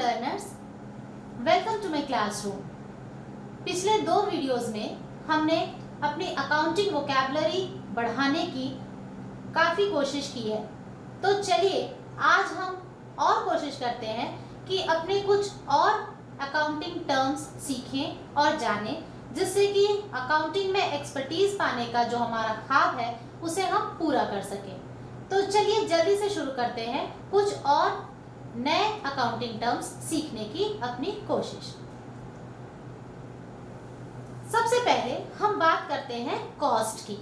learners, welcome to my classroom. पिछले 2 videos में हमने अपनी अकाउंटिंग वोकैबुलरी बढ़ाने की काफ़ी कोशिश की है। तो चलिए आज हम और कोशिश करते हैं कि अपने कुछ और अकाउंटिंग टर्म्स सीखें और जानें, जिससे कि अकाउंटिंग में एक्सपर्टीज पाने का जो हमारा ख्वाब है उसे हम पूरा कर सकें। तो चलिए जल्दी से शुरू करते हैं कुछ और नए अकाउंटिंग टर्म्स सीखने की अपनी कोशिश। सबसे पहले हम बात करते हैं कॉस्ट की।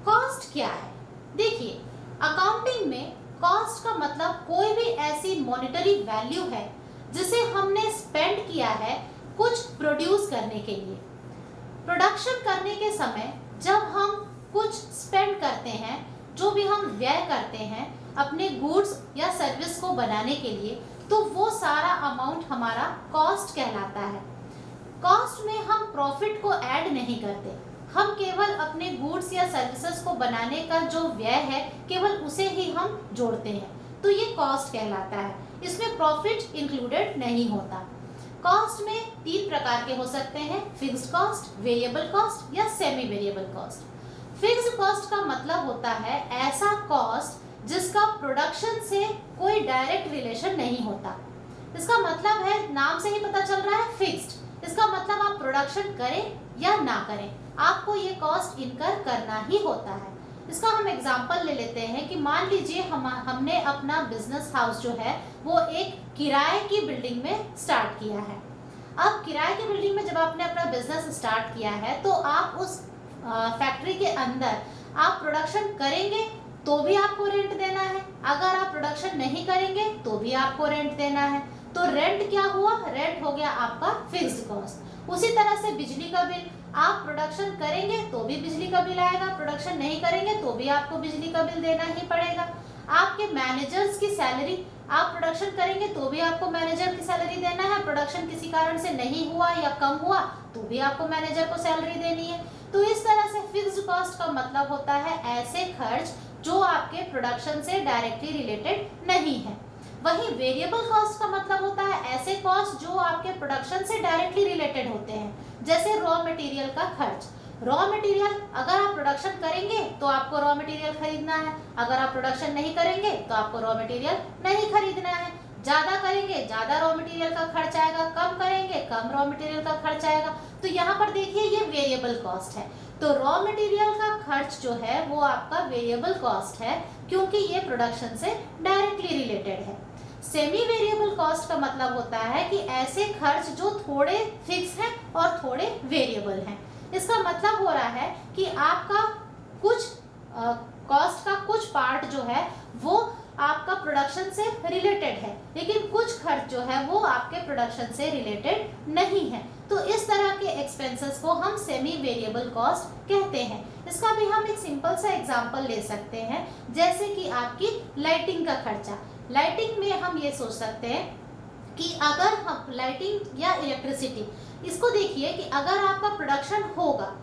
कॉस्ट क्या है? देखिए, अकाउंटिंग में कॉस्ट का मतलब कोई भी ऐसी मॉनेटरी वैल्यू है जिसे हमने स्पेंड किया है कुछ प्रोड्यूस करने के लिए। प्रोडक्शन करने के समय जब हम कुछ स्पेंड करते हैं, जो भी हम व्यय करते हैं अपने गुड्स या सर्विस को बनाने के लिए, तो वो सारा अमाउंट हमारा कॉस्ट कहलाता है। कॉस्ट में हम प्रॉफिट को ऐड नहीं करते, हम केवल अपने गुड्स या सर्विसेज को बनाने का जो व्यय है केवल उसे ही हम जोड़ते हैं, तो ये कॉस्ट कहलाता है। इसमें प्रॉफिट इंक्लूडेड नहीं होता। कॉस्ट में 3 प्रकार के हो सकते हैं, फिक्स्ड कॉस्ट, वेरिएबल कॉस्ट या semi variable cost. Fixed cost का मतलब होता है ऐसा कॉस्ट जिसका प्रोडक्शन से कोई डायरेक्ट रिलेशन नहीं होता। इसका मतलब है, नाम से ही पता चल रहा है फिक्स्ड। इसका मतलब आप प्रोडक्शन करें या ना करें, आपको ये कॉस्ट इनकर करना ही होता है। इसका हम एग्जांपल ले लेते हैं कि मान लीजिए हमने अपना बिजनेस हाउस जो है वो एक किराए की बिल्डिंग में स्टार्ट किया है। अब किराए की बिल्डिंग में जब आपने अपना बिजनेस स्टार्ट किया है तो आप उस फैक्ट्री के अंदर आप प्रोडक्शन करेंगे तो भी आपको रेंट देना है, अगर आप प्रोडक्शन नहीं करेंगे तो भी आपको रेंट देना है। तो रेंट क्या हुआ? रेंट हो गया आपका फिक्स्ड कॉस्ट। उसी तरह से बिजली का बिल, आप प्रोडक्शन करेंगे तो भी बिजली का बिल आएगा, प्रोडक्शन नहीं करेंगे तो भी आपको बिजली का बिल देना ही पड़ेगा। आपके मैनेजर्स की सैलरी, आप प्रोडक्शन करेंगे तो भी आपको मैनेजर की सैलरी देना है, प्रोडक्शन किसी कारण से नहीं हुआ या कम हुआ तो भी आपको मैनेजर को सैलरी देनी है। तो इस तरह से फिक्स्ड कॉस्ट का मतलब होता है ऐसे खर्च जो आपके प्रोडक्शन से डायरेक्टली रिलेटेड नहीं है। वहीं वेरिएबल कॉस्ट का मतलब होता है ऐसे कॉस्ट जो आपके प्रोडक्शन से डायरेक्टली रिलेटेड होते हैं, जैसे रॉ मटेरियल का खर्च। रॉ मटेरियल, अगर आप प्रोडक्शन करेंगे तो आपको रॉ मटेरियल खरीदना है, अगर आप प्रोडक्शन नहीं करेंगे तो आपको रॉ मटेरियल नहीं खरीदना है। ज्यादा करेंगे ज्यादा रॉ मटेरियल का खर्च आएगा, कम करेंगे कम रॉ मटेरियल का खर्च आएगा। तो यहाँ पर देखिए ये वेरिएबल कॉस्ट है। तो रॉ मटेरियल का खर्च जो है वो आपका वेरिएबल कॉस्ट है, क्योंकि ये प्रोडक्शन से डायरेक्टली रिलेटेड है। सेमी वेरिएबल कॉस्ट का मतलब होता है कि ऐसे खर्च जो थोड़े फिक्स हैं और थोड़े वेरिएबल हैं। इसका मतलब हो रहा है कि आपका कुछ कॉस्ट का कुछ पार्ट जो है वो आपका प्रोडक्शन से रिलेटेड है, लेकिन कुछ खर्च जो है वो आपके प्रोडक्शन से रिलेटेड नहीं है। तो इस तरह के एक्सपेंसेस को हम सेमी वेरिएबल कॉस्ट कहते हैं। इसका भी हम एक सिंपल सा एग्जांपल ले सकते हैं, जैसे कि आपकी लाइटिंग का खर्चा। लाइटिंग में हम ये सोच सकते हैं कि अगर हम लाइटिंग या इलेक्ट्रिसिटी, इसको देखिए कि अगर आपका प्रोडक्शन होगा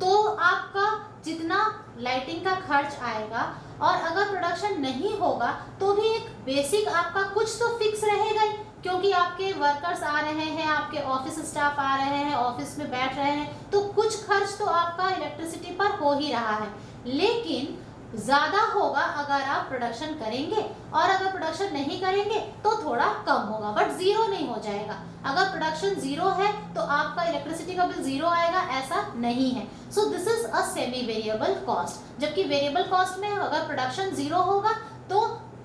तो आपका जितना लाइटिंग का खर्च आएगा, और अगर प्रोडक्शन नहीं होगा तो भी एक बेसिक आपका कुछ तो फिक्स रहेगा ही, क्योंकि आपके वर्कर्स आ रहे हैं, आपके ऑफिस स्टाफ आ रहे हैं, ऑफिस में बैठ रहे हैं, तो कुछ खर्च तो आपका इलेक्ट्रिसिटी पर हो ही रहा है। लेकिन ज्यादा होगा अगर आप प्रोडक्शन करेंगे, और अगर प्रोडक्शन नहीं करेंगे तो थोड़ा कम होगा, बट जीरो नहीं हो जाएगा। अगर प्रोडक्शन जीरो है तो आपका इलेक्ट्रिसिटी का बिल जीरो आएगा, ऐसा नहीं है। So this is a semi variable cost. जबकि वेरिएबल कॉस्ट में अगर प्रोडक्शन जीरो होगा तो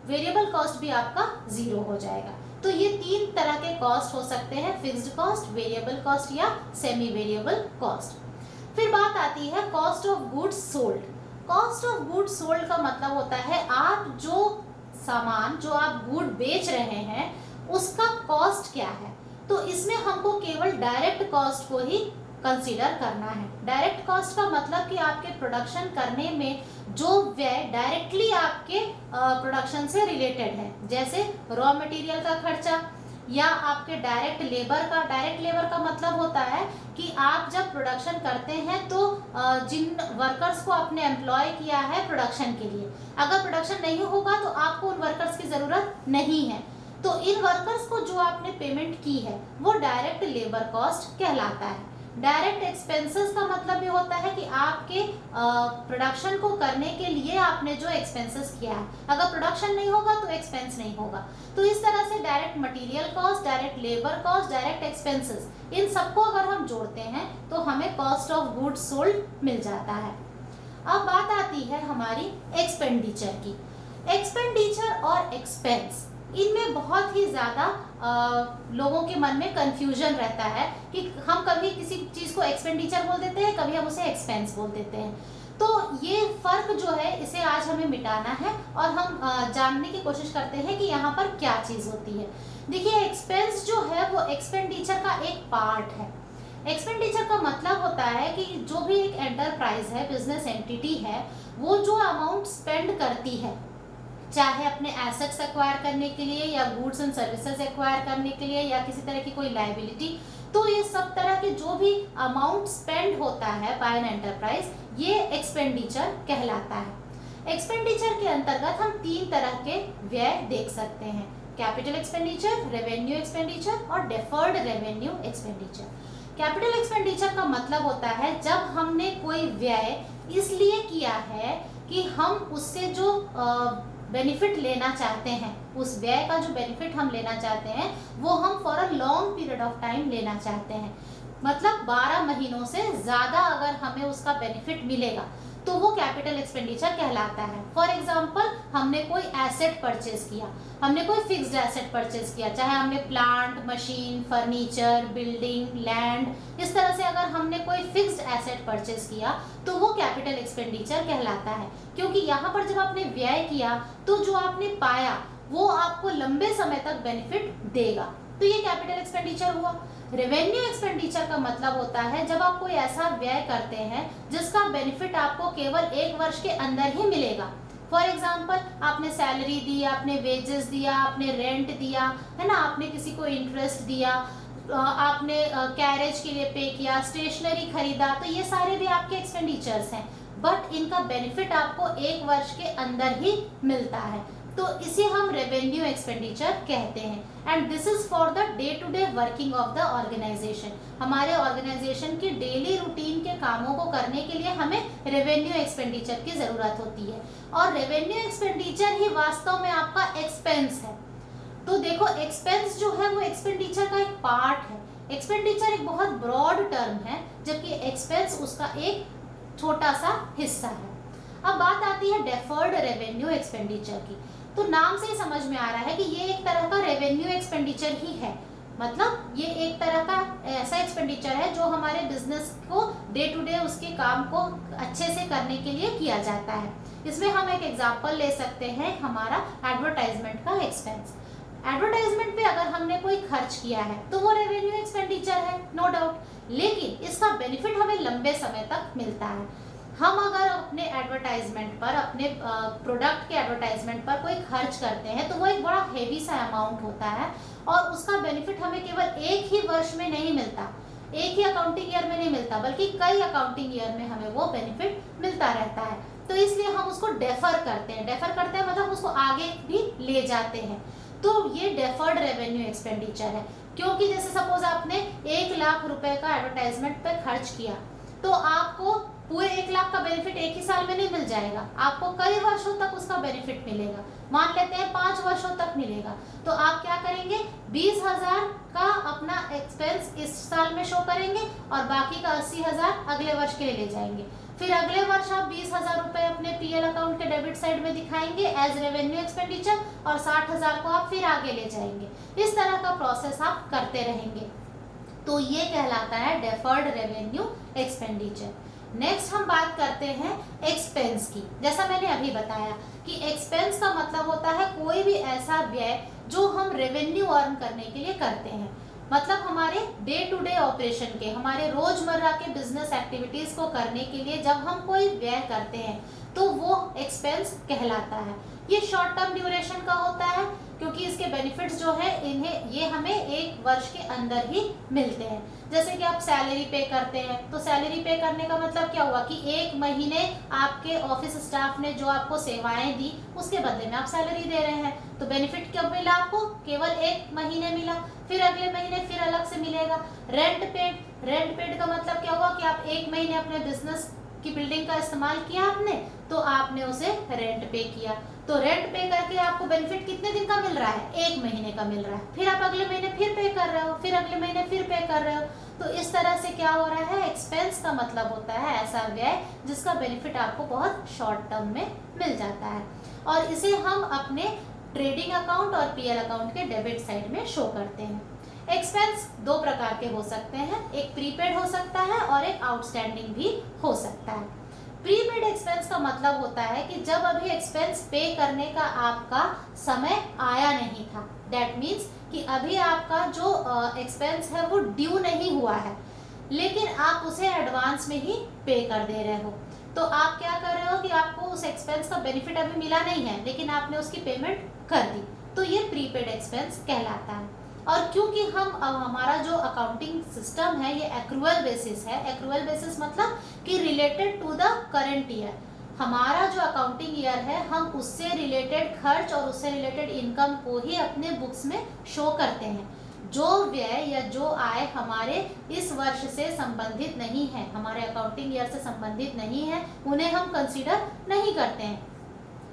वेरिएबल कॉस्ट भी आपका जीरो हो जाएगा। तो ये 3 तरह के कॉस्ट हो सकते हैं, फिक्स्ड कॉस्ट, वेरिएबल कॉस्ट या सेमी वेरिएबल कॉस्ट। फिर बात आती है cost of goods sold. Cost of goods sold का मतलब होता है आप जो सामान, जो आप गुड बेच रहे हैं उसका कॉस्ट क्या है। तो इसमें हमको केवल डायरेक्ट कॉस्ट को ही कंसीडर करना है। डायरेक्ट कॉस्ट का मतलब कि आपके प्रोडक्शन करने में जो व्यय डायरेक्टली आपके प्रोडक्शन से रिलेटेड है, जैसे रॉ मटेरियल का खर्चा या आपके डायरेक्ट लेबर का मतलब होता है कि आप जब प्रोडक्शन करते हैं तो जिन वर्कर्स को आपने एम्प्लॉय किया है प्रोडक्शन के लिए, अगर प्रोडक्शन नहीं होगा तो आपको उन वर्कर्स की ज़रूरत नहीं है। तो इन वर्कर्स को जो आपने पेमेंट की है वो डायरेक्ट लेबर कॉस्ट कहलाता है। डायरेक्ट एक्सपेंसेस का मतलब ये होता है कि आपके प्रोडक्शन को करने के लिए आपने जो एक्सपेंसेस किया है, अगर प्रोडक्शन नहीं होगा तो एक्सपेंस नहीं होगा। तो इस तरह से direct material cost, direct labour cost, direct expenses, इन सबको अगर हम जोड़ते हैं तो हमें कॉस्ट ऑफ गुड्स सोल्ड मिल जाता है। अब बात आती है हमारी एक्सपेंडिचर की। एक्सपेंडिचर और एक्सपेंस, इनमें बहुत ही ज़्यादा लोगों के मन में कंफ्यूजन रहता है कि हम कभी किसी चीज़ को एक्सपेंडिचर बोल देते हैं, कभी हम उसे एक्सपेंस बोल देते हैं। तो ये फ़र्क जो है इसे आज हमें मिटाना है और हम जानने की कोशिश करते हैं कि यहाँ पर क्या चीज़ होती है। देखिए, एक्सपेंस जो है वो एक्सपेंडिचर का एक पार्ट है। एक्सपेंडिचर का मतलब होता है कि जो भी एक एंटरप्राइज है, बिजनेस एंटिटी है, वो जो अमाउंट स्पेंड करती है, चाहे अपने एसेट्स एक्वायर करने के लिए या गुड्स एंड सर्विसेज एक्वायर करने के लिए या किसी तरह की कोई लायबिलिटी, तो ये सब तरह के जो भी अमाउंट स्पेंड होता है बाय एन एंटरप्राइज, ये एक्सपेंडिचर कहलाता है। एक्सपेंडिचर के अंतर्गत हम 3 तरह के व्यय देख सकते हैं: कैपिटल एक्सपेंडिचर, रेवेन्यू एक्सपेंडिचर और deferred revenue expenditure. Capital expenditure का मतलब होता है जब हमने कोई व्यय इसलिए किया है कि हम उससे जो बेनिफिट लेना चाहते हैं, उस व्यय का जो बेनिफिट हम लेना चाहते हैं वो हम for a long period of time लेना चाहते हैं। मतलब 12 महीनों से ज़्यादा अगर हमें उसका बेनिफिट मिलेगा तो वो कैपिटल एक्सपेंडिचर कहलाता है। फॉर एग्जांपल, हमने कोई एसेट परचेज किया, हमने कोई फिक्स्ड एसेट परचेज किया, चाहे हमने plant, machine, furniture, building, land, इस तरह से अगर हमने कोई फिक्स्ड एसेट परचेज किया तो वो कैपिटल एक्सपेंडिचर कहलाता है। क्योंकि यहाँ पर जब आपने व्यय किया तो जो आपने पाया वो आपको लंबे समय तक बेनिफिट देगा, तो ये कैपिटल एक्सपेंडिचर हुआ। रेवेन्यू एक्सपेंडिचर का मतलब होता है जब आप कोई ऐसा व्यय करते हैं जिसका बेनिफिट आपको केवल 1 वर्ष के अंदर ही मिलेगा। फॉर एग्जाम्पल, आपने सैलरी दी, आपने वेजेस दिया, आपने रेंट दिया, है ना, आपने किसी को इंटरेस्ट दिया, आपने कैरेज के लिए पे किया, स्टेशनरी खरीदा, तो ये सारे भी आपके एक्सपेंडिचर्स हैं, बट इनका बेनिफिट आपको 1 वर्ष के अंदर ही मिलता है, तो इसे हम रेवेन्यू एक्सपेंडिचर कहते हैं। And this is for the day to day working of the organization. हमारे ऑर्गेनाइजेशन की डेली रूटीन के कामों को करने के लिए हमें रेवेन्यू एक्सपेंडिचर की जरूरत होती है, और रेवेन्यू एक्सपेंडिचर ही वास्तव में आपका एक्सपेंस है। तो देखो, एक्सपेंस जो है वो एक्सपेंडिचर का एक पार्ट है। एक्सपेंडिचर एक बहुत ब्रॉड टर्म है, जबकि एक्सपेंस उसका एक छोटा सा हिस्सा है। अब बात आती है डेफर्ड रेवेन्यू एक्सपेंडिचर की। तो नाम से ही समझ में आ रहा है कि ये एक तरह का रेवेन्यू एक्सपेंडिचर ही है। मतलब ये एक तरह का ऐसा एक्सपेंडिचर है जो हमारे बिजनेस को डे टू डे उसके काम को अच्छे से करने के लिए किया जाता है। इसमें हम एक एग्जांपल ले सकते हैं, हमारा एडवर्टाइजमेंट का एक्सपेंस। एडवर्टाइजमेंट पे अगर हमने कोई खर्च किया है तो वो रेवेन्यू एक्सपेंडिचर है, नो डाउट, लेकिन इसका बेनिफिट हमें लंबे समय तक मिलता है। हम अगर अपने एडवर्टाइजमेंट पर, अपने प्रोडक्ट के एडवर्टाइजमेंट पर कोई खर्च करते हैं तो वो एक बड़ा हेवी सा अमाउंट होता है, और उसका बेनिफिट हमें केवल 1 ही वर्ष में नहीं मिलता, 1 ही अकाउंटिंग ईयर में नहीं मिलता, बल्कि कई अकाउंटिंग ईयर में हमें वो बेनिफिट मिलता रहता है। तो इसलिए हम उसको डेफर करते हैं। डेफर करते हैं मतलब उसको आगे भी ले जाते हैं। तो ये डेफर्ड रेवेन्यू एक्सपेंडिचर है, क्योंकि जैसे सपोज आपने 1 लाख रुपए का एडवर्टाइजमेंट पे खर्च किया, तो आपको पूरे 1 लाख का बेनिफिट 1 ही साल में नहीं मिल जाएगा, आपको कई वर्षों तक उसका बेनिफिट मिलेगा। मान लेते हैं 5 वर्षों तक मिलेगा, तो आप क्या करेंगे, 20,000 का अपना एक्सपेंस इस साल में शो करेंगे और बाकी का 80,000 अगले वर्ष के लिए ले जाएंगे। फिर अगले वर्ष आप 20,000 रुपए अपने पीएल अकाउंट के डेबिट साइड में दिखाएंगे एज रेवेन्यू एक्सपेंडिचर, और 60,000 को आप फिर आगे ले जाएंगे। इस तरह का प्रोसेस आप करते रहेंगे। तो ये कहलाता है डेफर्ड रेवेन्यू एक्सपेंडिचर। नेक्स्ट हम बात करते हैं एक्सपेंस की। जैसा मैंने अभी बताया कि एक्सपेंस का मतलब होता है कोई भी ऐसा व्यय जो हम रेवेन्यू अर्न करने के लिए करते हैं। मतलब हमारे डे टू डे ऑपरेशन के, हमारे रोजमर्रा के बिजनेस एक्टिविटीज को करने के लिए जब हम कोई व्यय करते हैं तो वो एक्सपेंस कहलाता है। ये शॉर्ट टर्म ड्यूरेशन का होता है, क्योंकि इसके बेनिफिट्स जो है ये हमें 1 वर्ष के अंदर ही मिलते हैं। जैसे कि आप सैलरी पे करते हैं, तो सैलरी पे करने का मतलब क्या हुआ कि 1 महीने आपके ऑफिस स्टाफ ने जो आपको सेवाएं दी उसके बदले में आप सैलरी दे रहे हैं, तो बेनिफिट कब मिला आपको, केवल एक महीने मिला, फिर अगले महीने फिर अलग से मिलेगा। रेंट पेड का मतलब क्या हुआ कि आप एक महीने अपने बिजनेस की बिल्डिंग का इस्तेमाल किया आपने, तो आपने उसे रेंट पे किया। तो रेंट पे करके आपको बेनिफिट कितने दिन का मिल रहा है? एक महीने का मिल रहा है। फिर आप अगले महीने फिर पे कर रहे हो, फिर अगले महीने फिर पे कर रहे हो। तो इस तरह से क्या हो रहा है, एक्सपेंस का मतलब होता है ऐसा व्यय जिसका बेनिफिट आपको बहुत शॉर्ट टर्म में मिल जाता है, और इसे हम अपने ट्रेडिंग अकाउंट और पीएल अकाउंट के डेबिट साइड में शो करते हैं। एक्सपेंस दो प्रकार के हो सकते हैं, एक प्रीपेड हो सकता है और एक आउटस्टैंडिंग भी हो सकता है। प्रीपेड एक्सपेंस का मतलब होता है कि जब अभी एक्सपेंस पे करने का आपका समय आया नहीं था, दैट मीन्स कि अभी आपका जो एक्सपेंस है वो ड्यू नहीं हुआ है, लेकिन आप उसे एडवांस में ही पे कर दे रहे हो। तो आप क्या कर रहे हो कि आपको उस एक्सपेंस का बेनिफिट अभी मिला नहीं है, लेकिन आपने उसकी पेमेंट कर दी, तो ये प्रीपेड एक्सपेंस कहलाता है। और क्योंकि हमारा जो अकाउंटिंग सिस्टम है ये एक्रूअल बेसिस है, एक्रूअल बेसिस मतलब कि related to the current year, हमारा जो अकाउंटिंग ईयर है हम उससे रिलेटेड खर्च और उससे रिलेटेड इनकम को ही अपने बुक्स में शो करते हैं। जो व्यय या जो आय हमारे इस वर्ष से संबंधित नहीं है, हमारे अकाउंटिंग ईयर से संबंधित नहीं है, उन्हें हम कंसीडर नहीं करते हैं।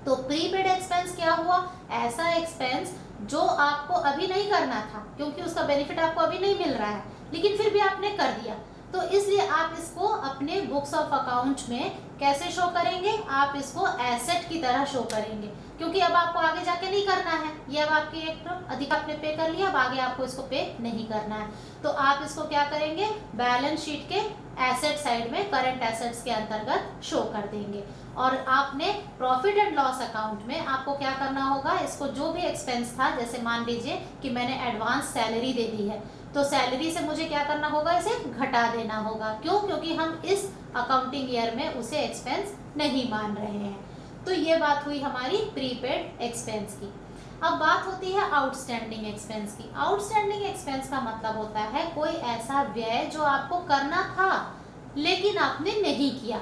तो प्रीपेड एक्सपेंस क्या हुआ? ऐसा एक्सपेंस जो आपको अभी नहीं करना था, क्योंकि उसका बेनिफिट आपको अभी नहीं मिल रहा है, लेकिन फिर भी आपने कर दिया, तो इसलिए आप इसको अपने बुक्स ऑफ अकाउंट में कैसे शो करेंगे? आप इसको एसेट की तरह शो करेंगे, क्योंकि अब आपको आगे जाके नहीं करना है, ये अब आपकी एक अधिक आपने पे कर लिया, अब आगे आपको इसको पे नहीं करना है। तो आप इसको क्या करेंगे? बैलेंस शीट के एसेट साइड में करंट एसेट्स के अंतर्गत शो कर देंगे। और आपने प्रॉफिट एंड लॉस अकाउंट में आपको क्या करना होगा? इसको जो भी एक्सपेंस था, जैसे मान लीजिए कि मैंने एडवांस सैलरी दे दी है, तो सैलरी से मुझे क्या करना होगा? इसे घटा देना होगा। क्यों? क्योंकि हम इस अकाउंटिंग ईयर में उसे एक्सपेंस नहीं मान रहे हैं। तो ये बात हुई हमारी प्रीपेड एक्सपेंस की। अब बात होती है आउटस्टैंडिंग एक्सपेंस की। आउटस्टैंडिंग एक्सपेंस का मतलब होता है कोई ऐसा व्यय जो आपको करना था लेकिन आपने नहीं किया।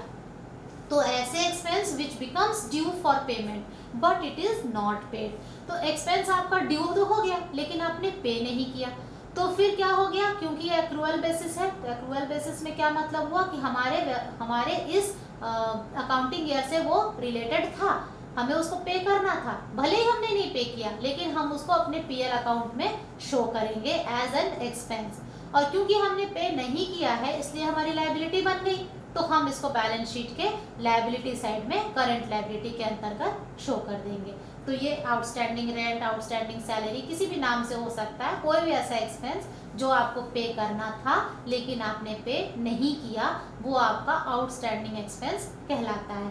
तो ऐसे expense which becomes due for payment but it is not paid. तो एक्सपेंस आपका ड्यू तो हो गया लेकिन आपने पे नहीं किया, तो फिर क्या हो गया? क्योंकि ये एक्रूअल बेसिस है, तो एक्रूअल बेसिस में क्या मतलब हुआ कि हमारे इस अकाउंटिंग ईयर से वो रिलेटेड था, हमें उसको पे करना था, भले ही हमने नहीं पे किया, लेकिन हम उसको अपने पीएल अकाउंट में शो करेंगे एज एन एक्सपेंस। और क्योंकि हमने पे नहीं किया है इसलिए हमारी लायबिलिटी बन गई, तो हम इसको बैलेंस शीट के लायबिलिटी साइड में करंट लायबिलिटी के अंतर्गत शो कर देंगे। तो ये आउटस्टैंडिंग रेंट, आउटस्टैंडिंग सैलरी किसी भी नाम से हो सकता है, कोई भी ऐसा एक्सपेंस जो आपको पे करना था लेकिन आपने पे नहीं किया, वो आपका आउटस्टैंडिंग एक्सपेंस कहलाता है।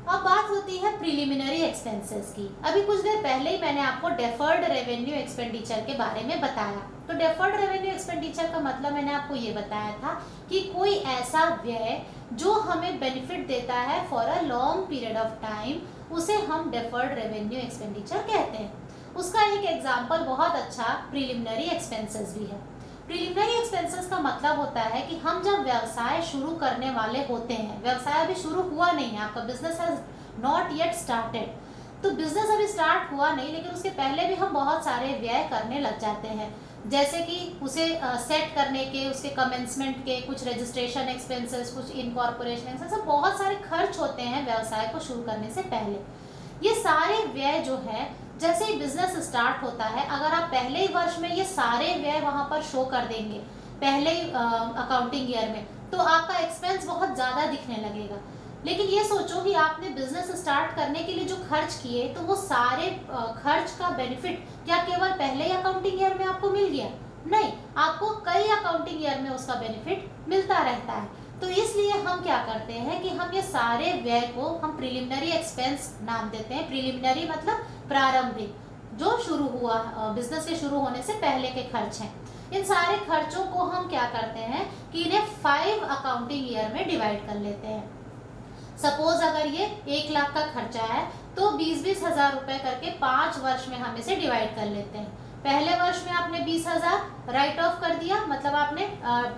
अब बात होती है प्रिलिमिनरी एक्सपेंसेस की। अभी कुछ देर पहले ही मैंने आपको डेफर्ड रेवेन्यू एक्सपेंडिचर के बारे में बताया। तो डेफर्ड रेवेन्यू एक्सपेंडिचर का मतलब मैंने आपको ये बताया था कि कोई ऐसा व्यय जो हमें बेनिफिट देता है for a long period of time, उसे हम डेफर्ड रेवेन्यू एक्सपेंडिचर कहते हैं। उसका एक एग्जाम्पल बहुत अच्छा प्रिलिमिनरी एक्सपेंसेस भी है। प्रिलिमिनरी एक्सपेंसेस का मतलब होता है कि हम जब व्यवसाय शुरू करने वाले होते हैं, व्यवसाय अभी शुरू हुआ नहीं है, आपका business has not yet started, तो बिजनेस अभी स्टार्ट हुआ नहीं लेकिन उसके पहले भी हम बहुत सारे व्यय करने लग जाते हैं, जैसे कि उसे सेट करने के, उसके कमेंसमेंट के, कुछ रजिस्ट्रेशन एक्सपेंसेस, कुछ इनकॉर्पोरेशन एक्सपेंसेस, बहुत सारे खर्च होते हैं व्यवसाय को शुरू करने से पहले। ये सारे व्यय जो है, जैसे ही बिजनेस स्टार्ट होता है, अगर आप पहले ही वर्ष में ये सारे व्यय वहां पर शो कर देंगे पहले ही अकाउंटिंग ईयर में, तो आपका एक्सपेंस बहुत ज़्यादा दिखने लगेगा। लेकिन ये सोचो कि आपने बिजनेस स्टार्ट करने के लिए जो खर्च किए, तो वो सारे खर्च का बेनिफिट क्या केवल पहले ही अकाउंटिंग ईयर में आपको मिल गया? नहीं, आपको कई अकाउंटिंग ईयर में उसका बेनिफिट मिलता रहता है। तो इसलिए हम क्या करते हैं कि हम ये सारे व्यय को हम प्रिलिमिनरी एक्सपेंस नाम देते हैं। प्रिलिमिनरी मतलब प्रारंभिक, जो शुरू हुआ, बिजनेस के शुरू होने से पहले के खर्च हैं। इन सारे खर्चों को हम क्या करते हैं कि इन्हें 5 अकाउंटिंग ईयर में डिवाइड कर लेते हैं। सपोज अगर ये 1 लाख का खर्चा है तो 20-20 हजार रुपए करके 5 वर्ष में हम इसे डिवाइड कर लेते हैं। पहले वर्ष में आपने 20,000 राइट ऑफ कर दिया, मतलब आपने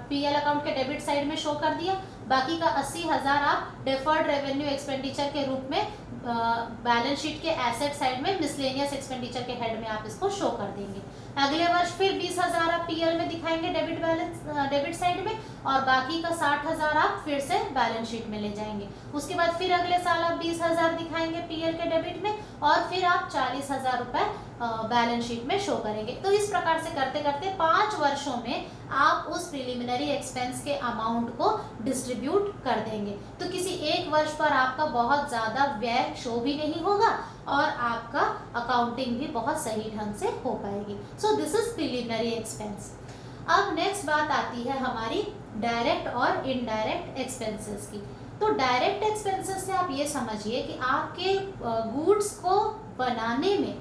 पीएल अकाउंट के डेबिट साइड में शो कर दिया, बाकी का 80,000 आप डेफर्ड रेवेन्यू एक्सपेंडिचर के रूप में बैलेंस शीट के एसेट साइड में मिसलेनियस एक्सपेंडिचर के हेड में आप इसको शो कर देंगे। अगले वर्ष फिर 20,000 आप पीएल में दिखाएंगे डेबिट साइड में, और बाकी का 60,000 आप फिर से बैलेंस शीट में ले जाएंगे। उसके बाद फिर अगले साल आप 20,000 दिखाएंगे पीएल के डेबिट में, और फिर आप 40,000 रुपए बैलेंस शीट में शो करेंगे। तो इस प्रकार से करते करते 5 वर्षों में आप उस प्रिलिमिनरी एक्सपेंस के अमाउंट को डिस्ट्रीब्यूट कर देंगे। तो किसी एक वर्ष पर आपका बहुत ज़्यादा व्यय शो भी नहीं होगा और आपका अकाउंटिंग भी बहुत सही ढंग से हो पाएगी। So this is preliminary expense. अब नेक्स्ट बात आती है हमारी डायरेक्ट और इनडायरेक्ट एक्सपेंसेस की। तो डायरेक्ट एक्सपेंसेस से आप ये समझिए कि आपके गुड्स को बनाने में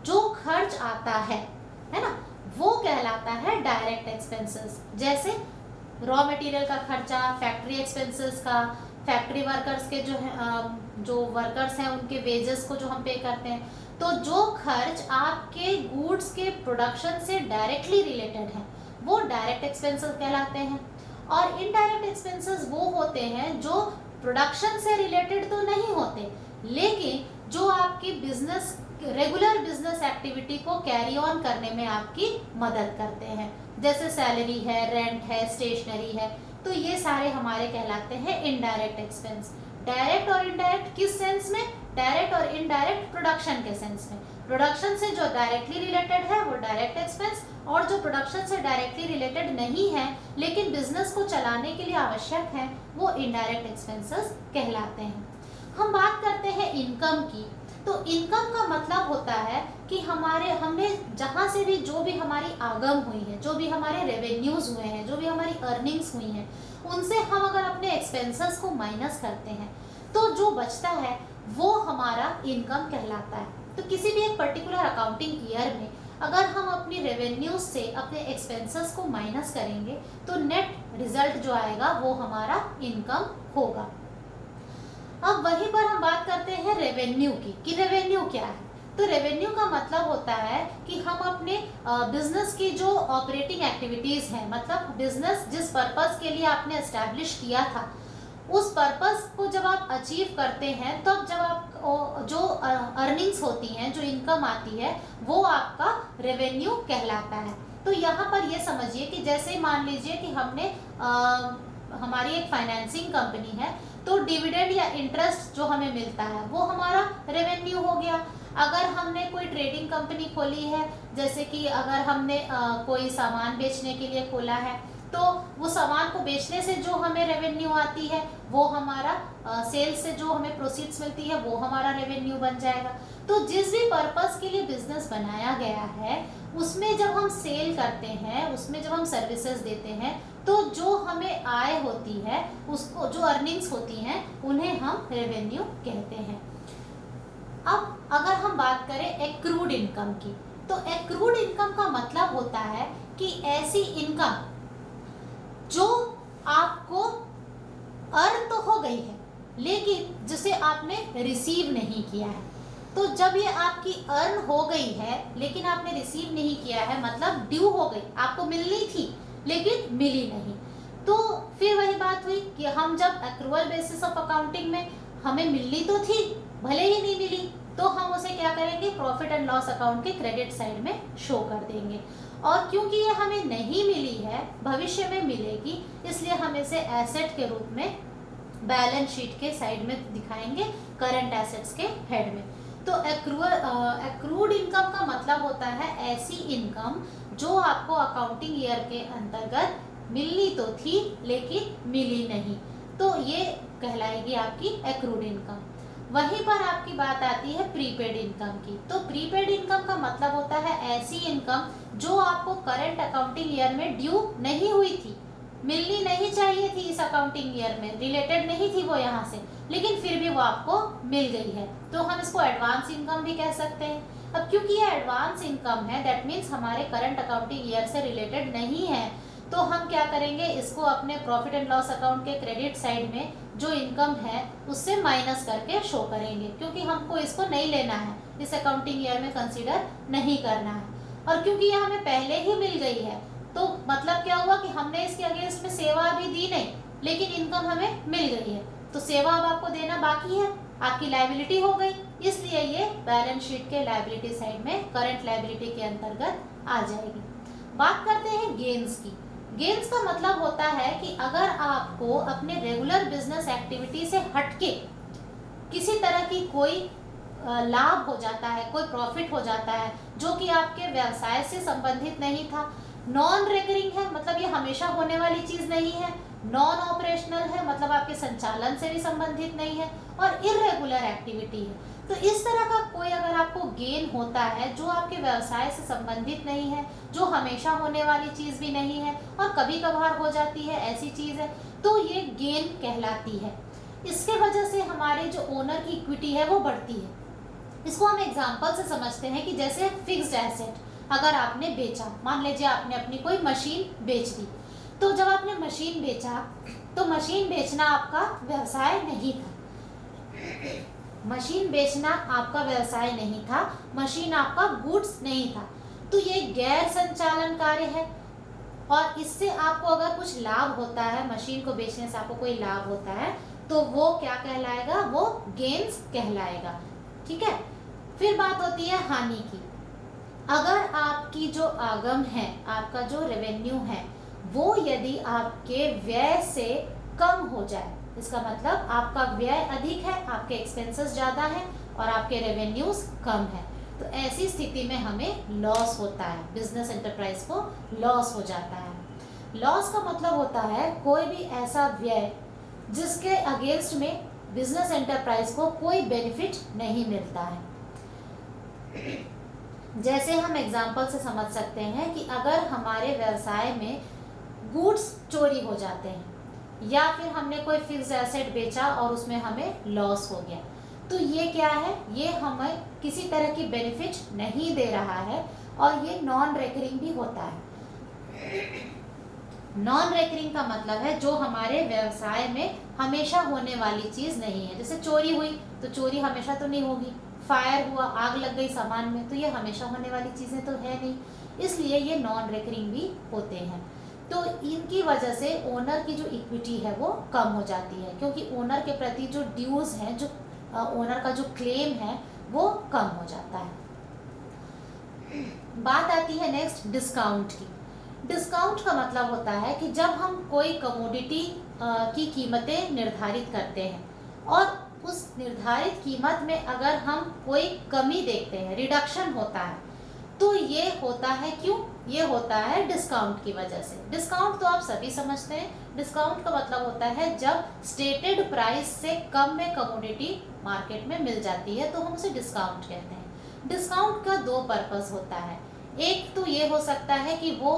जो खर्च आता है ना, वो कहलाता है डायरेक्ट एक्सपेंसेस। जैसे रॉ मटेरियल का खर्चा, फैक्ट्री एक्सपेंसेस का, फैक्ट्री वर्कर्स के जो वर्कर्स हैं उनके वेजेस को जो हम पे करते हैं। तो जो खर्च आपके गुड्स के प्रोडक्शन से डायरेक्टली रिलेटेड है वो डायरेक्ट एक्सपेंसेस कहलाते हैं। और इनडायरेक्ट एक्सपेंसेस वो होते हैं जो प्रोडक्शन से रिलेटेड तो नहीं होते, लेकिन जो आपकी बिजनेस रेगुलर बिजनेस एक्टिविटी को कैरी ऑन करने में आपकी मदद करते हैं। जैसे सैलरी है, रेंट है, स्टेशनरी है, तो ये सारे हमारे कहलाते हैं इनडायरेक्ट एक्सपेंस। डायरेक्ट और इनडायरेक्ट किस सेंस में? डायरेक्ट और इनडायरेक्ट प्रोडक्शन के सेंस में। प्रोडक्शन से जो डायरेक्टली रिलेटेड है वो डायरेक्ट एक्सपेंस, और जो प्रोडक्शन से डायरेक्टली रिलेटेड नहीं है लेकिन बिजनेस को चलाने के लिए आवश्यक है वो इनडायरेक्ट एक्सपेंसेस कहलाते हैं। हम बात करते हैं इनकम की। तो इनकम का मतलब होता है कि हमने जहाँ से भी जो भी हमारी आगम हुई है, जो भी हमारे रेवेन्यूज हुए हैं, जो भी हमारी अर्निंग्स हुई हैं, उनसे हम अगर अपने एक्सपेंसेस को माइनस करते हैं तो जो बचता है वो हमारा इनकम कहलाता है। तो किसी भी एक पर्टिकुलर अकाउंटिंग ईयर में अगर हम अपनी रेवेन्यूज से अपने एक्सपेंसेस को माइनस करेंगे तो नेट रिजल्ट जो आएगा वो हमारा इनकम होगा। अब वहीं पर हम बात करते हैं रेवेन्यू की, कि रेवेन्यू क्या है। तो रेवेन्यू का मतलब होता है कि हम अपने बिजनेस की जो ऑपरेटिंग एक्टिविटीज हैं, मतलब बिजनेस जिस पर्पस के लिए आपने एस्टैब्लिश किया था उस पर्पस को जब आप अचीव करते हैं तब तो जब आप जो अर्निंग्स होती हैं, जो इनकम आती है वो आपका रेवेन्यू कहलाता है। तो यहाँ पर ये समझिए कि जैसे मान लीजिए कि हमने हमारी एक फाइनेंसिंग कंपनी है, तो डिविडेंड या इंटरेस्ट जो हमें मिलता है वो हमारा रेवेन्यू हो गया। अगर हमने कोई ट्रेडिंग कंपनी खोली है, जैसे कि अगर हमने कोई सामान बेचने के लिए खोला है, तो वो सामान को बेचने से जो हमें रेवेन्यू आती है वो हमारा सेल्स से जो हमें प्रोसीड्स मिलती है वो हमारा रेवेन्यू बन जाएगा। तो जिस भी पर्पस के लिए बिजनेस बनाया गया है उसमें जब हम सेल करते हैं, उसमें जब हम सर्विसेज देते हैं, तो जो हमें आय होती है उसको, जो अर्निंग्स होती हैं उन्हें हम रेवेन्यू कहते हैं। अब अगर हम बात करें एक्रूड इनकम की, तो एक्रूड इनकम का मतलब होता है कि ऐसी इनकम जो आपको अर्न तो हो गई है लेकिन जिसे आपने रिसीव नहीं किया है। तो जब ये आपकी अर्न हो गई है लेकिन आपने रिसीव नहीं किया है, मतलब ड्यू हो गई, आपको मिलनी थी लेकिन मिली नहीं, तो फिर वही बात हुई कि हम जब एक्रूअल बेसिस ऑफ अकाउंटिंग में हमें मिलनी तो थी, भले ही नहीं मिली, तो हम उसे क्या करेंगे, प्रॉफिट एंड लॉस अकाउंट के क्रेडिट साइड में शो कर देंगे। और क्योंकि ये हमें नहीं मिली है, भविष्य में मिलेगी, इसलिए हम इसे एसेट के रूप में बैलेंस शीट के साइड में दिखाएंगे, करंट एसेट्स के हेड में। तो एक्रूड इनकम का मतलब होता है ऐसी इनकम जो आपको अकाउंटिंग ईयर के अंतर्गत मिलनी तो थी लेकिन मिली नहीं, तो ये कहलाएगी आपकी एक्रूड इनकम। वहीं पर आपकी बात आती है प्रीपेड इनकम की। तो प्रीपेड इनकम का मतलब होता है ऐसी इनकम जो आपको करंट अकाउंटिंग ईयर में ड्यू नहीं हुई थी, मिलनी नहीं चाहिए थी, इस अकाउंटिंग ईयर में रिलेटेड नहीं थी वो यहाँ से, लेकिन फिर भी वो आपको मिल गई है, तो हम इसको एडवांस इनकम भी कह सकते हैं। अब क्योंकि ये एडवांस इनकम है, दैट मीन्स हमारे करंट अकाउंटिंग ईयर से रिलेटेड नहीं है, तो हम क्या करेंगे, इसको अपने प्रॉफिट एंड लॉस अकाउंट के क्रेडिट साइड में जो इनकम है उससे माइनस करके शो करेंगे, क्योंकि हमको इसको नहीं लेना है, इस अकाउंटिंग ईयर में कंसीडर नहीं करना है। और क्योंकि ये हमें पहले ही मिल गई है, तो मतलब क्या हुआ कि हमने इसके अगेंस्ट में सेवा भी दी नहीं लेकिन इनकम हमें मिल गई है, तो सेवा अब आपको देना बाकी है, आपकी लायबिलिटी हो गई, इसलिए ये बैलेंस शीट के लायबिलिटी साइड में करंट लायबिलिटी के अंतर्गत आ जाएगी। बात करते हैं गेन्स की। गेन्स का मतलब होता है कि अगर आपको अपने रेगुलर बिजनेस एक्टिविटी से हटके किसी तरह की कोई लाभ हो जाता है, कोई प्रॉफिट हो जाता है जो कि आपके व्यवसाय से संबंधित नहीं था, नॉन रेकरिंग है मतलब ये हमेशा होने वाली चीज नहीं है, नॉन ऑपरेशनल है मतलब आपके संचालन से भी संबंधित नहीं है, और इरेगुलर एक्टिविटी है। तो इस तरह का कोई अगर आपको गेन होता है जो आपके व्यवसाय से संबंधित नहीं है, जो हमेशा होने वाली चीज भी नहीं है और कभी कभार हो जाती है ऐसी चीज है, तो ये गेन कहलाती है। इसके वजह से हमारे जो ओनर की इक्विटी है वो बढ़ती है। इसको हम एग्जाम्पल से समझते हैं कि जैसे फिक्स्ड एसेट अगर आपने बेचा, मान लीजिए आपने अपनी कोई मशीन बेच दी, तो जब आपने मशीन बेचा तो मशीन बेचना आपका व्यवसाय नहीं था, मशीन बेचना आपका व्यवसाय नहीं था, मशीन आपका गुड्स नहीं था, तो ये गैर संचालन कार्य है। और इससे आपको अगर कुछ लाभ होता है, मशीन को बेचने से आपको कोई लाभ होता है, तो वो क्या कहलाएगा, वो गेन्स कहलाएगा। ठीक है। फिर बात होती है हानि की। अगर आपकी जो आगम है, आपका जो रेवेन्यू है, वो यदि आपके व्यय से कम हो जाए, इसका मतलब आपका व्यय अधिक है, आपके एक्सपेंसेस ज़्यादा हैं और आपके रेवेन्यूज कम है, तो ऐसी स्थिति में हमें लॉस होता है, बिजनेस एंटरप्राइज को लॉस हो जाता है। लॉस का मतलब होता है कोई भी ऐसा व्यय जिसके अगेंस्ट में बिजनेस एंटरप्राइज को कोई बेनिफिट नहीं मिलता है। जैसे हम एग्जाम्पल से समझ सकते हैं कि अगर हमारे व्यवसाय में गुड्स चोरी हो जाते हैं या फिर हमने कोई फिक्स्ड एसेट बेचा और उसमें हमें लॉस हो गया, तो ये क्या है, ये हमें किसी तरह की बेनिफिट नहीं दे रहा है और ये नॉन रेकरिंग भी होता है। नॉन रेकरिंग का मतलब है जो हमारे व्यवसाय में हमेशा होने वाली चीज नहीं है। जैसे चोरी हुई तो चोरी हमेशा तो नहीं होगी, फायर हुआ, आग लग गई सामान में, तो ये हमेशा होने वाली चीजें तो है नहीं, इसलिए ये नॉन रेकरिंग भी होते हैं। तो इनकी वजह से ओनर की जो इक्विटी है वो कम हो जाती है, क्योंकि ओनर के प्रति जो ड्यूज है, जो ओनर का जो क्लेम है वो कम हो जाता है। बात आती है नेक्स्ट डिस्काउंट की। डिस्काउंट का मतलब होता है कि जब हम कोई कमोडिटी की कीमतें निर्धारित करते हैं और उस निर्धारित कीमत में अगर हम कोई कमी देखते हैं, रिडक्शन होता है, तो ये होता है क्यों, ये होता है डिस्काउंट की वजह से। डिस्काउंट तो आप सभी समझते हैं, डिस्काउंट का मतलब होता है जब स्टेटेड प्राइस से कम में कमोडिटी मार्केट में मिल जाती है तो हम उसे डिस्काउंट कहते हैं। डिस्काउंट का दो पर्पस होता है, एक तो ये हो सकता है कि वो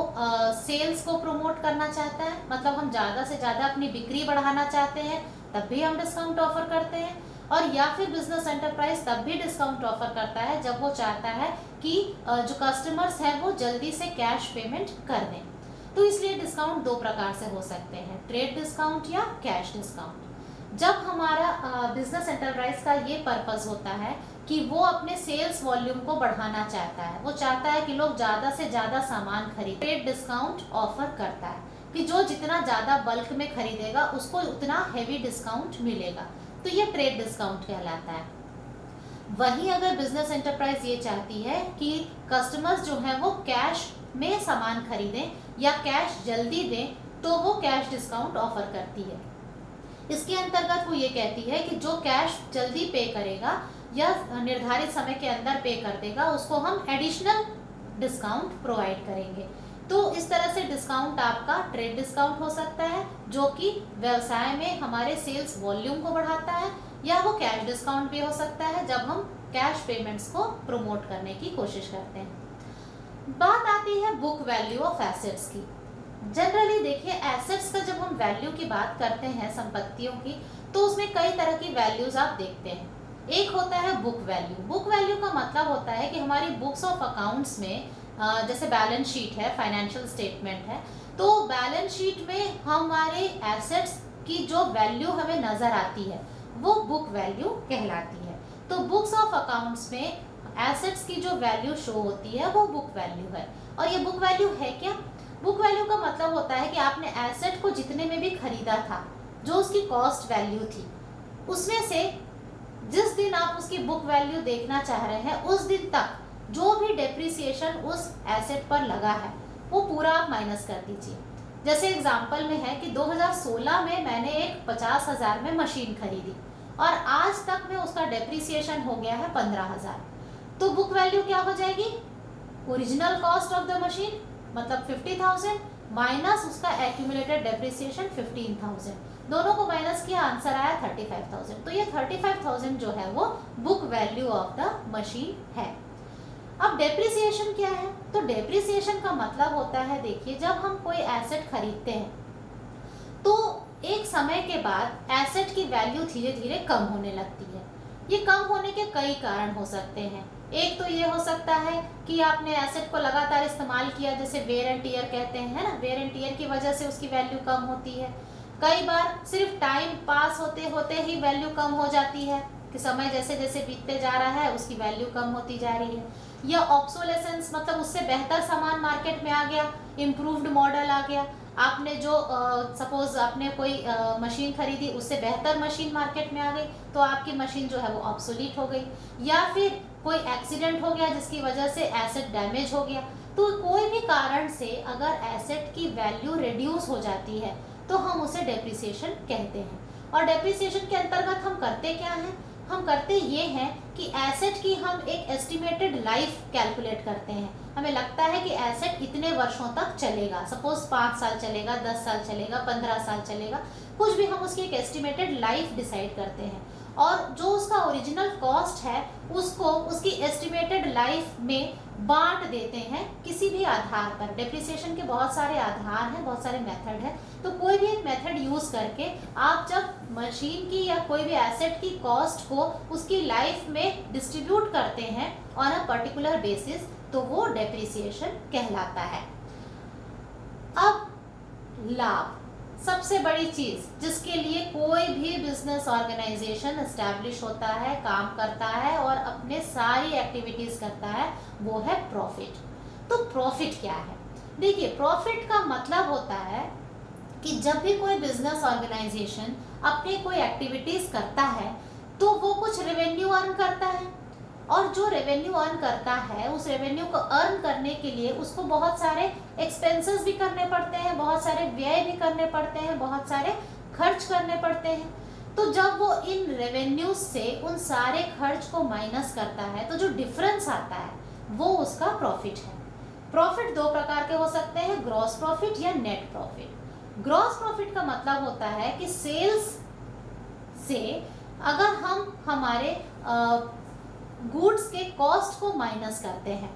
सेल्स को प्रमोट करना चाहता है, मतलब हम ज़्यादा से ज़्यादा अपनी बिक्री बढ़ाना चाहते हैं तब भी हम डिस्काउंट ऑफर करते हैं, और या फिर बिजनेस एंटरप्राइज तब भी डिस्काउंट ऑफर करता है जब वो चाहता है कि जो कस्टमर्स हैं वो जल्दी से कैश पेमेंट कर दें। तो इसलिए डिस्काउंट दो प्रकार से हो सकते हैं, ट्रेड डिस्काउंट या कैश डिस्काउंट। जब हमारा बिजनेस एंटरप्राइज का ये पर्पस होता है कि वो अपने सेल्स वॉल्यूम को बढ़ाना चाहता है, वो चाहता है कि लोग ज़्यादा से ज़्यादा सामान खरीदें, ट्रेड डिस्काउंट ऑफर करता है कि जो जितना ज़्यादा बल्क में खरीदेगा उसको उतना हैवी डिस्काउंट मिलेगा, तो ये ट्रेड डिस्काउंट कहलाता है। वहीं अगर बिजनेस एंटरप्राइज ये चाहती है कि कस्टमर्स जो हैं वो कैश में सामान खरीदें या कैश जल्दी दें, तो वो कैश डिस्काउंट ऑफर करती है। इसके अंतर्गत वो ये कहती है कि जो कैश जल्दी पे करेगा या निर्धारित समय के अंदर पे कर देगा उसको हम एडिशनल डिस्काउंट प्रोवाइड करेंगे। तो इस तरह से डिस्काउंट आपका ट्रेड डिस्काउंट हो सकता है जो कि व्यवसाय में हमारे सेल्स वॉल्यूम को बढ़ाता है, या वो कैश डिस्काउंट भी हो सकता है जब हम कैश पेमेंट्स को प्रमोट करने की कोशिश करते हैं। बात आती है बुक वैल्यू ऑफ एसेट्स की। जनरली देखिए एसेट्स का जब हम वैल्यू की बात करते हैं, संपत्तियों की, तो उसमें कई तरह की वैल्यूज आप देखते हैं। एक होता है बुक वैल्यू। बुक वैल्यू का मतलब होता है कि हमारी बुक्स ऑफ अकाउंट्स में जैसे बैलेंस शीट है, फाइनेंशियल स्टेटमेंट है, तो बैलेंस शीट में हमारे एसेट्स की जो वैल्यू हमें नजर आती है वो बुक वैल्यू कहलाती है। तो बुक्स ऑफ अकाउंट्स में एसेट्स की जो वैल्यू शो होती है वो बुक वैल्यू है। और ये बुक वैल्यू है क्या? बुक वैल्यू का मतलब होता है कि आपने एसेट को जितने में भी खरीदा था, जो उसकी कॉस्ट वैल्यू थी, उसमें से जिस दिन आप उसकी बुक वैल्यू देखना चाह रहे हैं उस दिन तक जो भी डेप्रिसिएशन उस एसेट पर लगा है वो पूरा आप माइनस कर दीजिए। जैसे एग्जांपल में है कि 2016 में मैंने एक 50,000 में मशीन खरीदी और आज तक में उसका डेप्रिसिएशन हो गया है 15,000, तो बुक वैल्यू क्या हो जाएगी? Original cost of the machine मतलब 50,000 माइनस उसका एक्यूमुलेटेड डेप्रिसिएशन 15,000, दोनों को माइनस किया, आंसर आया 35,000। तो ये 35,000 जो है वो book value of the machine है। अब डेप्रिसिएशन क्या है? तो डेप्रिसिएशन का मतलब होता है, देखिए जब हम कोई एसेट खरीदते हैं तो एक समय के बाद एसेट की वैल्यू धीरे धीरे कम होने लगती है। ये कम होने के कई कारण हो सकते हैं। एक तो ये हो सकता है कि आपने एसेट को लगातार इस्तेमाल किया, जैसे वेयर एंड टियर कहते हैं, है ना, वेयर एंड टियर की वजह से उसकी वैल्यू कम होती है। कई बार सिर्फ टाइम पास होते होते ही वैल्यू कम हो जाती है कि समय जैसे जैसे बीतते जा रहा है उसकी वैल्यू कम होती जा रही है। या ऑब्सोलेसेंस मतलब उससे बेहतर सामान मार्केट में आ गया, इम्प्रूव्ड मॉडल आ गया, आपने जो सपोज आपने कोई मशीन खरीदी, उससे बेहतर मशीन मार्केट में आ गई तो आपकी मशीन जो है वो ऑब्सोलीट हो गई। या फिर कोई एक्सीडेंट हो गया जिसकी वजह से एसेट डैमेज हो गया। तो कोई भी कारण से अगर एसेट की वैल्यू रिड्यूस हो जाती है तो हम उसे डेप्रिसिएशन कहते हैं। और डेप्रिसिएशन के अंतर्गत हम करते क्या हैं? हम करते ये हैं कि एसेट की हम एक एस्टिमेटेड लाइफ कैलकुलेट करते हैं। हमें लगता है कि एसेट इतने वर्षों तक चलेगा, सपोज 5 साल चलेगा, 10 साल चलेगा, 15 साल चलेगा, कुछ भी, हम उसकी एक एस्टिमेटेड लाइफ डिसाइड करते हैं और जो उसका ओरिजिनल कॉस्ट है उसको उसकी एस्टिमेटेड लाइफ में बांट देते हैं किसी भी आधार पर। डेप्रिसिएशन के बहुत सारे आधार हैं, बहुत सारे मेथड हैं, तो कोई भी एक मेथड यूज करके आप जब मशीन की या कोई भी एसेट की कॉस्ट को उसकी लाइफ में डिस्ट्रीब्यूट करते हैं ऑन अ पर्टिकुलर बेसिस तो वो डेप्रिसिएशन कहलाता है। अब लाभ, सबसे बड़ी चीज जिसके लिए कोई भी बिजनेस ऑर्गेनाइजेशन एस्टैब्लिश होता है, काम करता है और अपने सारी एक्टिविटीज करता है, वो है प्रॉफिट। तो प्रॉफिट क्या है? देखिए, प्रॉफिट का मतलब होता है कि जब भी कोई बिजनेस ऑर्गेनाइजेशन अपने कोई एक्टिविटीज करता है तो वो कुछ रेवेन्यू अर्न करता है और जो रेवेन्यू अर्न करता है उस रेवेन्यू को अर्न करने के लिए उसको बहुत सारे एक्सपेंसेस भी करने पड़ते हैं, बहुत सारे व्यय भी करने पड़ते हैं, बहुत सारे खर्च करने पड़ते हैं। तो जब वो इन रेवेन्यू से उन सारे खर्च को माइनस करता है तो जो डिफरेंस आता है वो उसका प्रॉफिट है। प्रॉफिट दो प्रकार के हो सकते हैं, ग्रॉस प्रॉफिट या नेट प्रॉफिट। ग्रॉस प्रॉफिट का मतलब होता है कि सेल्स से अगर हम हमारे गुड्स के कॉस्ट को माइनस करते हैं,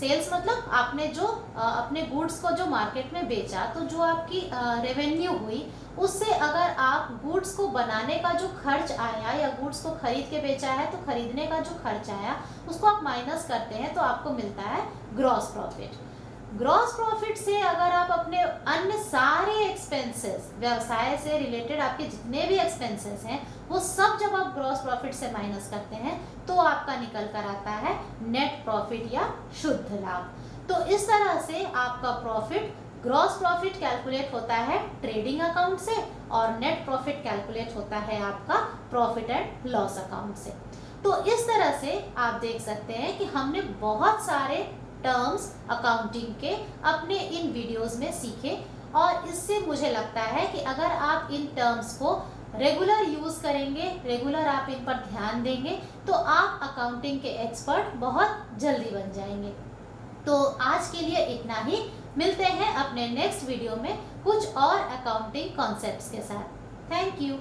सेल्स मतलब आपने जो अपने गुड्स को जो मार्केट में बेचा तो जो आपकी रेवेन्यू हुई उससे अगर आप गुड्स को बनाने का जो खर्च आया या गुड्स को खरीद के बेचा है तो खरीदने का जो खर्च आया उसको आप माइनस करते हैं तो आपको मिलता है ग्रॉस प्रॉफिट। ग्रॉस प्रॉफिट से अगर आप अपने अन्य सारे एक्सपेंसेस, व्यवसाय से रिलेटेड आपके जितने भी एक्सपेंसेस हैं वो सब जब आप ग्रॉस प्रॉफिट से माइनस करते हैं तो आपका निकल कर आता है नेट प्रॉफिट या शुद्ध लाभ। तो इस तरह से आपका प्रॉफिट, ग्रॉस प्रॉफिट कैलकुलेट होता है ट्रेडिंग अकाउंट से और नेट प्रॉफिट कैलकुलेट होता है आपका प्रॉफिट एंड लॉस अकाउंट से। तो इस तरह से आप देख सकते हैं कि हमने बहुत सारे टर्म्स अकाउंटिंग के अपने इन वीडियोस में सीखे और इससे मुझे लगता है कि अगर आप इन टर्म्स को रेगुलर यूज करेंगे, रेगुलर आप इन पर ध्यान देंगे तो आप अकाउंटिंग के एक्सपर्ट बहुत जल्दी बन जाएंगे। तो आज के लिए इतना ही, मिलते हैं अपने नेक्स्ट वीडियो में कुछ और अकाउंटिंग कॉन्सेप्ट्स के साथ। Thank you.